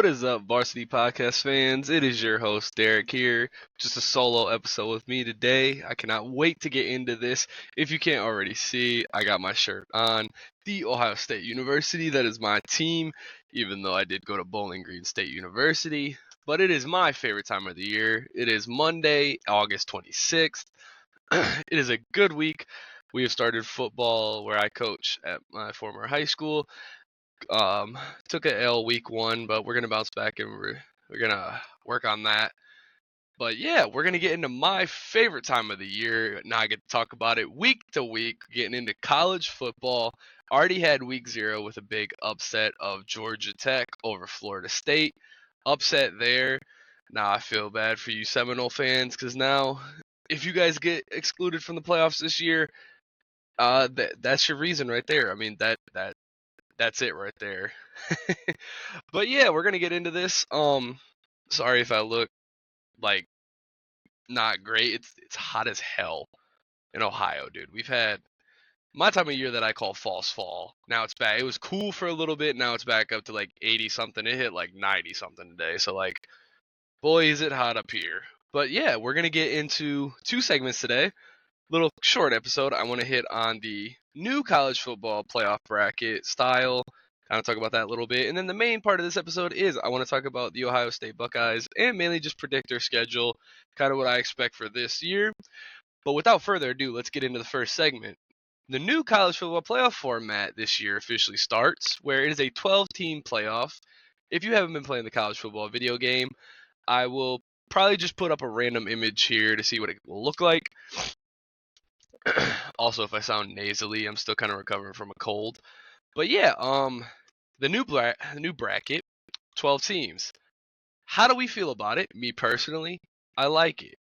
What is up, Varsity Podcast fans? It is your host, Derrick here. Just a solo episode with me today. I cannot wait to get into this. If you can't already see, I got my shirt on. The Ohio State University, that is my team, even though I did go to Bowling Green State University. But it is my favorite time of the year. It is Monday, August 26th. It is a good week. We have started football where I coach at my former high school. Took a L week 1, but we're gonna bounce back and we're gonna work on that. But yeah, we're gonna get into my favorite time of the year. Now I get to talk about it week to week, getting into college football. Already had week 0 with a big upset of Georgia Tech over Florida State. Upset there. Now I feel bad for you Seminole fans because now if you guys get excluded from the playoffs this year, that's your reason right there. I mean that's it right there. But yeah, we're gonna get into this. Sorry if I look like not great. It's hot as hell in Ohio, dude. We've had my time of year that I call false fall. Now it's back. It was cool for a little bit. Now it's back up to like 80 something. It hit like 90 something today. So like, boy, is it hot up here. But yeah, we're gonna get into 2 segments today. Little short episode. I want to hit on the new college football playoff bracket style, kind of talk about that a little bit. And then the main part of this episode is I want to talk about the Ohio State Buckeyes and mainly just predict their schedule, kind of what I expect for this year. But without further ado, let's get into the first segment. The new college football playoff format this year officially starts, where it is a 12-team playoff. If you haven't been playing the college football video game, I will probably just put up a random image here to see what it will look like. Also, if I sound nasally, I'm still kind of recovering from a cold. But yeah, the new bracket, 12 teams. How do we feel about it? Me personally, I like it.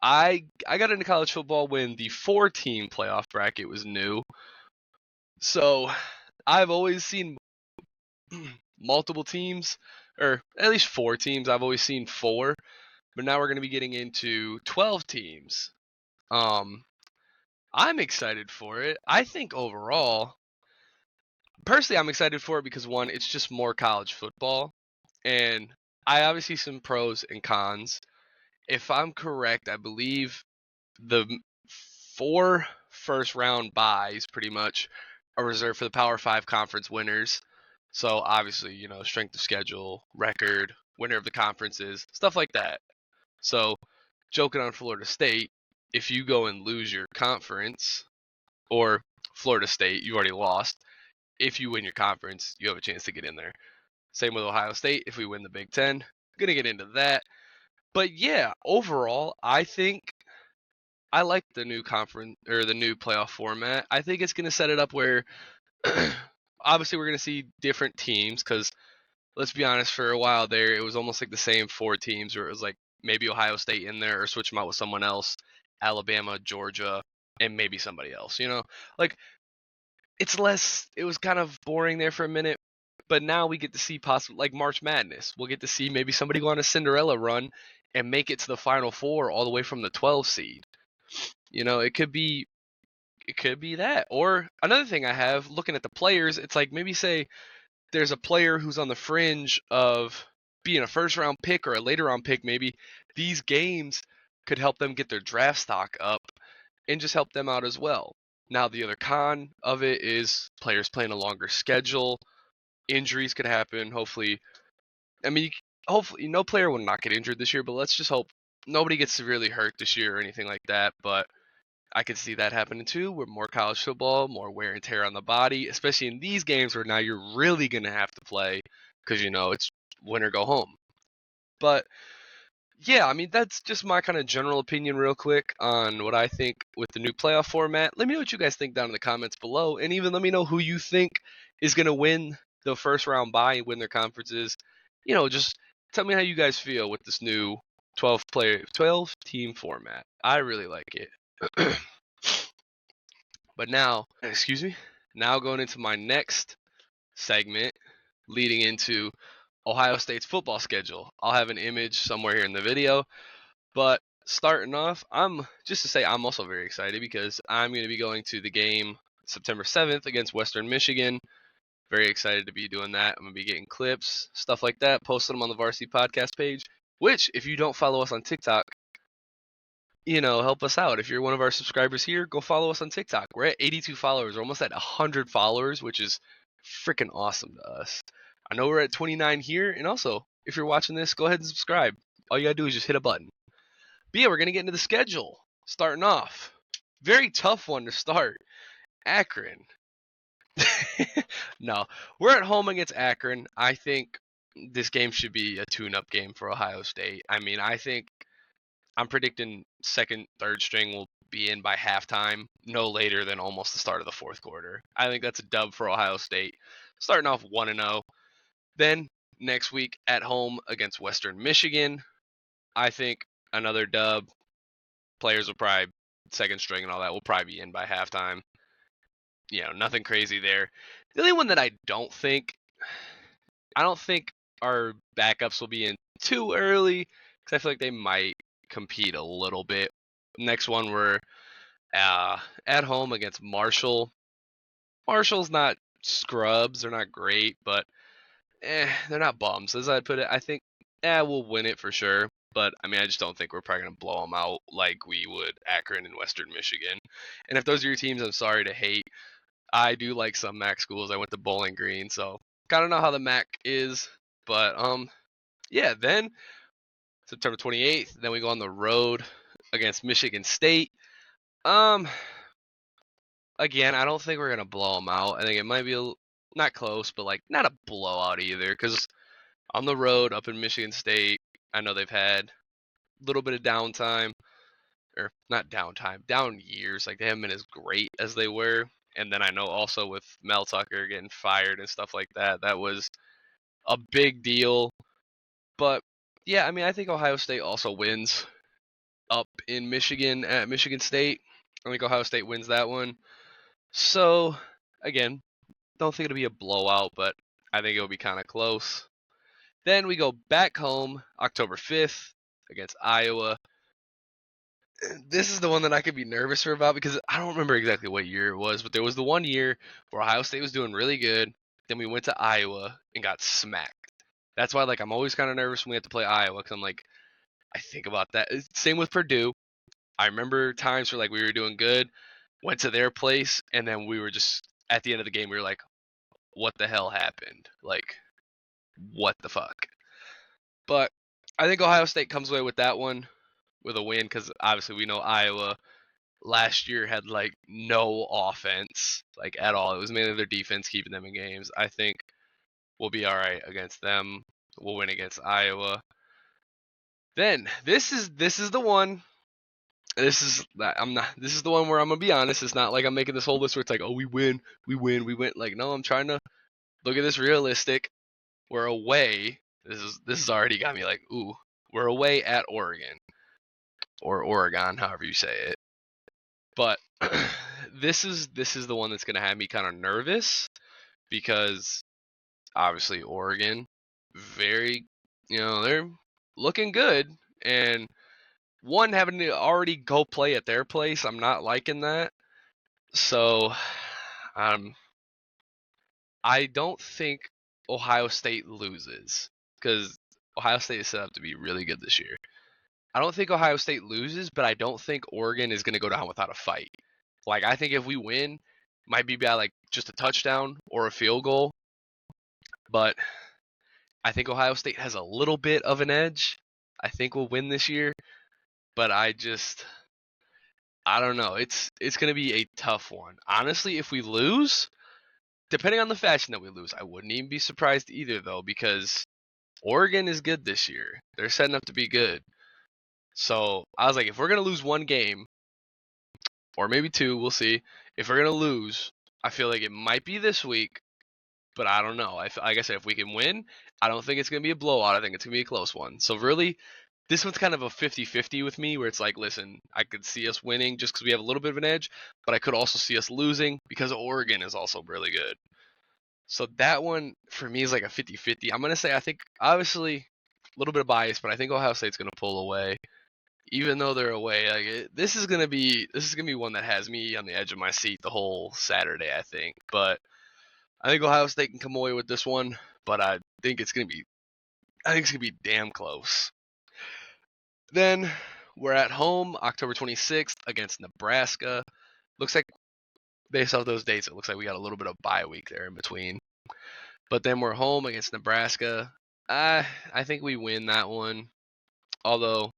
I got into college football when the 4-team playoff bracket was new. So, I've always seen multiple teams, or at least 4 teams. I've always seen 4, but now we're going to be getting into 12 teams. I'm excited for it. I think overall, personally, I'm excited for it because 1, it's just more college football, and I obviously see some pros and cons. If I'm correct, I believe the 4 first round buys pretty much are reserved for the Power 5 conference winners. So obviously, strength of schedule, record, winner of the conferences, stuff like that. So, joking on Florida State, if you go and lose your conference, or Florida State, you already lost. If you win your conference, you have a chance to get in there. Same with Ohio State. If we win the Big Ten, gonna get into that. But yeah, overall, I think I like the new conference or the new playoff format. I think it's gonna set it up where obviously we're gonna see different teams because let's be honest, for a while there, it was almost like the same 4 teams, where it was like maybe Ohio State in there or switch them out with someone else, Alabama, Georgia, and maybe somebody else. Like it was kind of boring there for a minute, but now we get to see possible like March Madness. We'll get to see maybe somebody go on a Cinderella run and make it to the Final Four all the way from the 12 seed. It could be that. Or another thing I have looking at the players, it's like maybe say there's a player who's on the fringe of being a first round pick or a later round pick maybe. These games could help them get their draft stock up and just help them out as well. Now, the other con of it is players playing a longer schedule. Injuries could happen. Hopefully, I mean, hopefully no player will not get injured this year, but let's just hope nobody gets severely hurt this year or anything like that. But I could see that happening too, with more college football, more wear and tear on the body, especially in these games where now you're really going to have to play because, it's win or go home. But yeah, I mean, that's just my kind of general opinion real quick on what I think with the new playoff format. Let me know what you guys think down in the comments below, and even let me know who you think is going to win the first round bye and win their conferences. Just tell me how you guys feel with this new 12 team format. I really like it. But now, excuse me, now going into my next segment leading into Ohio State's football schedule. I'll have an image somewhere here in the video, but starting off, I'm also very excited because I'm going to be going to the game September 7th against Western Michigan. Very excited to be doing that. I'm going to be getting clips, stuff like that, posting them on the Varsity podcast page, which, if you don't follow us on TikTok, help us out. If you're one of our subscribers here, go follow us on TikTok. We're at 82 followers. We're almost at 100 followers, which is freaking awesome to us. I know we're at 29 here, and also, if you're watching this, go ahead and subscribe. All you gotta do is just hit a button. But yeah, we're gonna get into the schedule. Starting off, very tough one to start. Akron. No, we're at home against Akron. I think this game should be a tune-up game for Ohio State. I mean, I'm predicting second, third string will be in by halftime, no later than almost the start of the fourth quarter. I think that's a dub for Ohio State. Starting off 1-0. Then next week at home against Western Michigan, I think another dub. Players will probably, second string and all that, will probably be in by halftime. Nothing crazy there. The only one that I don't think our backups will be in too early, because I feel like they might compete a little bit. Next one, we're at home against Marshall. Marshall's not scrubs. They're not great, but they're not bums, as I'd put it. I think we'll win it for sure. But, I mean, I just don't think we're probably going to blow them out like we would Akron and Western Michigan. And if those are your teams, I'm sorry to hate. I do like some MAC schools. I went to Bowling Green, so kind of know how the MAC is. But, yeah, then September 28th, then we go on the road against Michigan State. Again, I don't think we're going to blow them out. I think it might be not close, but, like, not a blowout either, because on the road up in Michigan State, I know they've had a little bit of downtime, or not downtime, down years. Like, they haven't been as great as they were. And then I know also with Mel Tucker getting fired and stuff like that, that was a big deal. But, yeah, I mean, I think Ohio State also wins up in Michigan at Michigan State. I think Ohio State wins that one. So, again, don't think it'll be a blowout, but I think it'll be kind of close. Then we go back home October 5th against Iowa. This is the one that I could be nervous for about, because I don't remember exactly what year it was, but there was the one year where Ohio State was doing really good. Then we went to Iowa and got smacked. That's why, like, I'm always kind of nervous when we have to play Iowa, because I'm like, I think about that. Same with Purdue. I remember times where, like, we were doing good, went to their place, and then we were just, at the end of the game, we were like, what the hell happened? Like, what the fuck? But I think Ohio State comes away with that one with a win, because obviously we know Iowa last year had, like, no offense, like, at all. It was mainly their defense keeping them in games. I think we'll be all right against them. We'll win against Iowa. Then this is the one. This is the one where I'm gonna be honest. It's not like I'm making this whole list where it's like, oh, we win. Like, no, I'm trying to look at this realistic. We're away. This has already got me like, ooh. We're away at Oregon, or Oregon, however you say it. But this is the one that's gonna have me kind of nervous, because obviously Oregon, very, they're looking good, and one, having to already go play at their place, I'm not liking that. So, I don't think Ohio State loses, because Ohio State is set up to be really good this year. I don't think Ohio State loses, but I don't think Oregon is going to go down without a fight. Like, I think if we win, might be by, like, just a touchdown or a field goal. But I think Ohio State has a little bit of an edge. I think we'll win this year. But I don't know. It's going to be a tough one. Honestly, if we lose, depending on the fashion that we lose, I wouldn't even be surprised either, though, because Oregon is good this year. They're setting up to be good. So I was like, if we're going to lose one game, or maybe two, we'll see. If we're going to lose, I feel like it might be this week, but I don't know. Like I said, if we can win, I don't think it's going to be a blowout. I think it's going to be a close one. So really, this one's kind of a 50-50 with me, where it's like, listen, I could see us winning just because we have a little bit of an edge, but I could also see us losing because Oregon is also really good. So that one, for me, is like a 50-50. I'm going to say, I think, obviously, a little bit of bias, but I think Ohio State's going to pull away. Even though they're away, like, this is gonna be one that has me on the edge of my seat the whole Saturday, I think. But I think Ohio State can come away with this one, but I think it's gonna be damn close. Then we're at home October 26th against Nebraska. Looks like based off those dates, it looks like we got a little bit of bye week there in between. But then we're home against Nebraska. I think we win that one. Although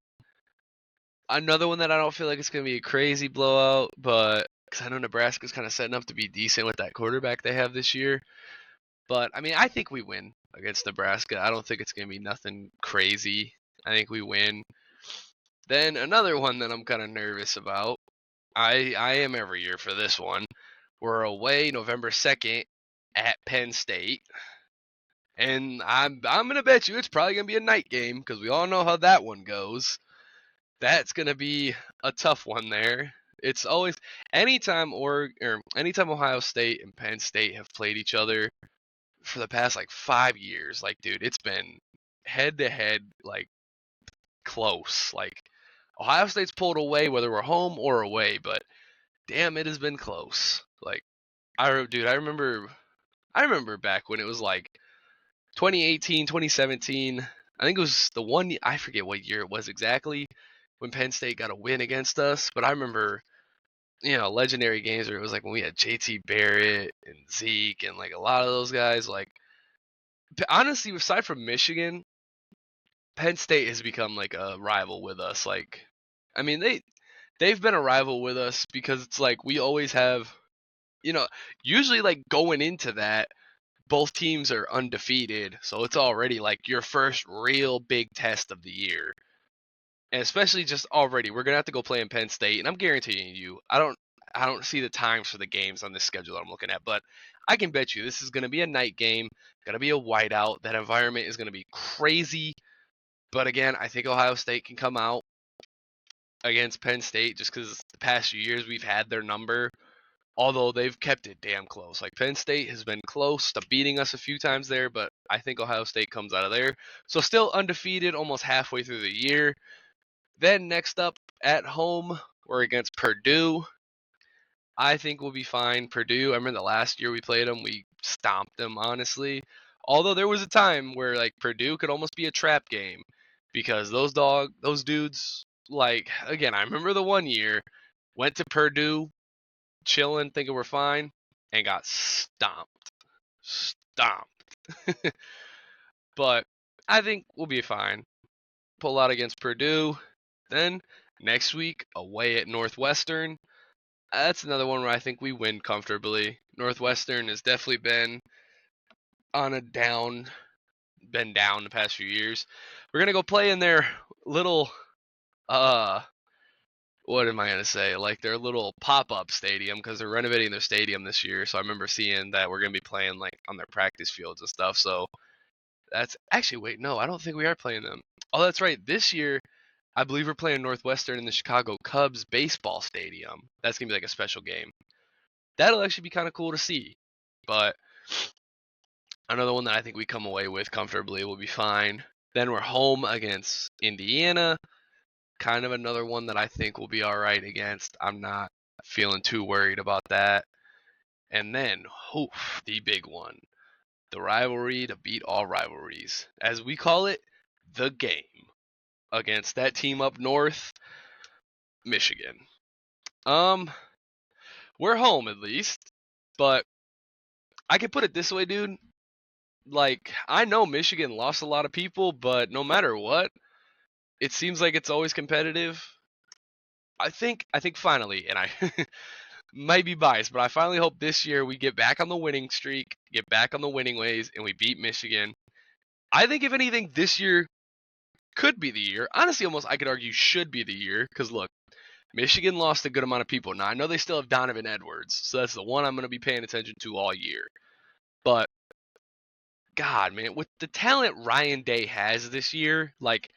another one that I don't feel like it's gonna be a crazy blowout, but because I know Nebraska's kind of setting up to be decent with that quarterback they have this year. But I mean, I think we win against Nebraska. I don't think it's gonna be nothing crazy. I think we win. Then another one that I'm kind of nervous about. I am every year for this one. We're away November 2nd at Penn State. And I'm gonna bet you it's probably gonna be a night game because we all know how that one goes. That's gonna be a tough one there. It's always anytime Ohio State and Penn State have played each other for the past like 5 years, like dude, it's been head to head, like close. Like Ohio State's pulled away whether we're home or away, but damn, it has been close. Like I remember back when it was like 2018, 2017. I think it was the one, I forget what year it was exactly, when Penn State got a win against us. But I remember, legendary games where it was like when we had JT Barrett and Zeke and like a lot of those guys. Like, honestly, aside from Michigan, Penn State has become like a rival with us. Like, I mean, they've been a rival with us because it's like we always have, you know, usually like going into that, both teams are undefeated, so it's already like your first real big test of the year. And especially just already, we're gonna have to go play in Penn State, and I'm guaranteeing you, I don't see the times for the games on this schedule that I'm looking at, but I can bet you this is gonna be a night game, gonna be a whiteout. That environment is gonna be crazy. But again, I think Ohio State can come out against Penn State just because the past few years we've had their number. Although they've kept it damn close. Like Penn State has been close to beating us a few times there, but I think Ohio State comes out of there. So still undefeated almost halfway through the year. Then next up at home, we're against Purdue. I think we'll be fine. Purdue, I remember the last year we played them, we stomped them, honestly. Although there was a time where like Purdue could almost be a trap game because those dudes, like again, I remember the one year went to Purdue, chilling, thinking we're fine, and got stomped. Stomped. But I think we'll be fine. Pull out against Purdue. Then next week, away at Northwestern. That's another one where I think we win comfortably. Northwestern has definitely on a down, been down the past few years. We're gonna go play in their little uh what am I gonna say? Like their little pop-up stadium because they're renovating their stadium this year. So I remember seeing that we're gonna be playing like on their practice fields and stuff. So that's actually wait, no, I don't think we are playing them. Oh, that's right. This year, I believe we're playing Northwestern in the Chicago Cubs baseball stadium. That's gonna be like a special game. That'll actually be kind of cool to see. But another one that I think we come away with comfortably will be fine. Then we're home against Indiana. Kind of another one that I think will be all right against. I'm not feeling too worried about that. And then, oof, the big one, the rivalry to beat all rivalries, as we call it, the game against that team up north, Michigan. Um, we're home at least, but I can put it this way, dude. Like, I know Michigan lost a lot of people, but no matter what, it seems like it's always competitive. I think finally, and I might be biased, but I finally hope this year we get back on the winning streak, get back on the winning ways, and we beat Michigan. I think if anything, this year could be the year. Honestly, almost I could argue should be the year because look, Michigan lost a good amount of people. Now I know they still have Donovan Edwards, so that's the one I'm going to be paying attention to all year. But God, man, with the talent Ryan Day has this year, like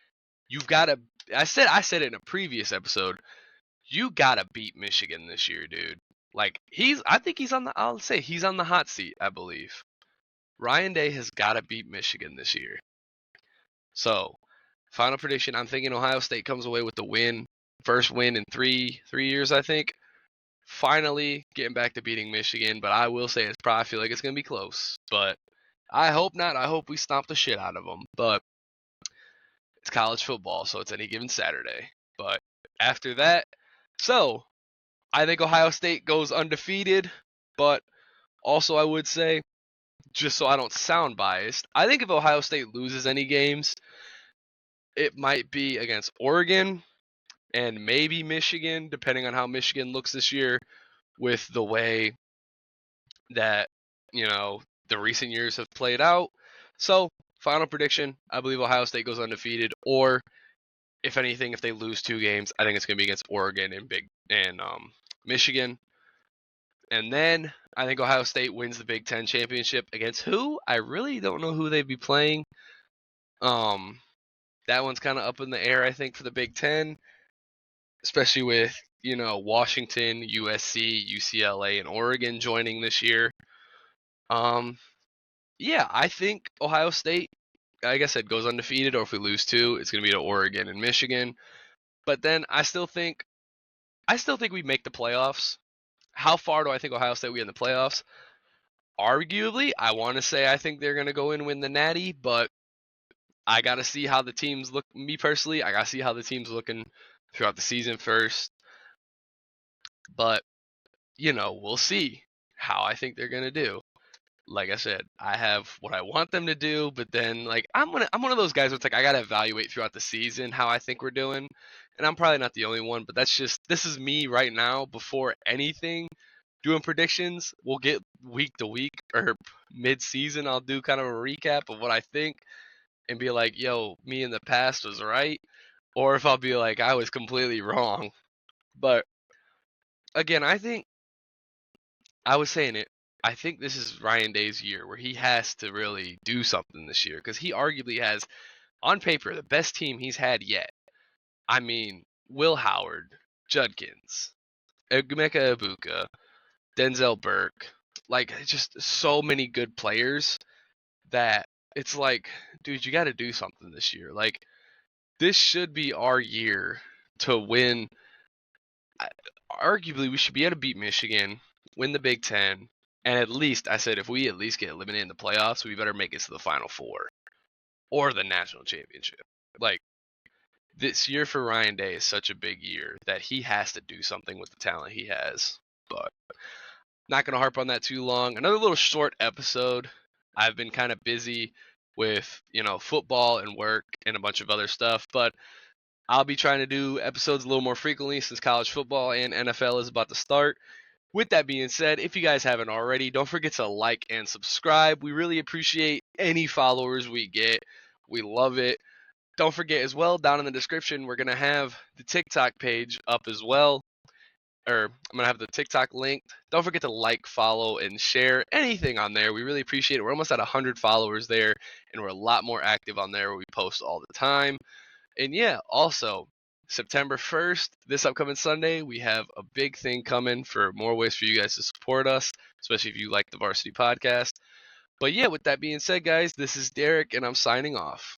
you've got to. I said it in a previous episode. You got to beat Michigan this year, dude. Like I think he's on the. I'll say he's on the hot seat. I believe Ryan Day has got to beat Michigan this year. So, final prediction: I'm thinking Ohio State comes away with the win, first win in three years, I think. finally getting back to beating Michigan, but I will say I feel like it's going to be close. But I hope not. I hope we stomp the shit out of them. But it's college football, so it's any given Saturday. But after that, so I think Ohio State goes undefeated, but also I would say, just so I don't sound biased, I think if Ohio State loses any games, it might be against Oregon and maybe Michigan, depending on how Michigan looks this year with the way that, the recent years have played out. So, final prediction, I believe Ohio State goes undefeated, or if anything, if they lose 2 games, I think it's going to be against Oregon and Michigan. And then I think Ohio State wins the Big Ten championship against who? I really don't know who they'd be playing. Um, that one's kind of up in the air, I think, for the Big Ten, especially with Washington, USC, UCLA, and Oregon joining this year. Yeah, I think Ohio State, like I said, goes undefeated, or if we lose 2, it's going to be to Oregon and Michigan. But then I still think we make the playoffs. How far do I think Ohio State will be in the playoffs? Arguably, I want to say I think they're going to go in and win the natty, but I got to see how the teams look. Me personally, I got to see how the team's looking throughout the season first. But, we'll see how I think they're going to do. Like I said, I have what I want them to do, but then I'm one of those guys where it's like I gotta evaluate throughout the season how I think we're doing. And I'm probably not the only one, but this is me right now before anything doing predictions. We'll get week to week or mid season, I'll do kind of a recap of what I think and be like, yo, me in the past was right. Or if I'll be like, I was completely wrong. But again, I was saying it. I think this is Ryan Day's year where he has to really do something this year because he arguably has, on paper, the best team he's had yet. I mean, Will Howard, Judkins, Emeka Ibuka, Denzel Burke, just so many good players that it's like, dude, you got to do something this year. This should be our year to win. Arguably, we should be able to beat Michigan, win the Big Ten, and at least, I said, if we at least get eliminated in the playoffs, we better make it to the Final Four or the national championship. This year for Ryan Day is such a big year that he has to do something with the talent he has. But not going to harp on that too long. Another little short episode. I've been kind of busy with, football and work and a bunch of other stuff, but I'll be trying to do episodes a little more frequently since college football and NFL is about to start. With that being said, if you guys haven't already, don't forget to like and subscribe. We really appreciate any followers we get. We love it. Don't forget as well, down in the description, we're going to have the TikTok page up as well. Or I'm going to have the TikTok linked. Don't forget to like, follow, and share anything on there. We really appreciate it. We're almost at 100 followers there, and we're a lot more active on there where we post all the time. And yeah, also, September 1st, this upcoming Sunday, we have a big thing coming for more ways for you guys to support us, especially if you like the Varsity podcast. But yeah, with that being said, guys, this is Derrick, and I'm signing off.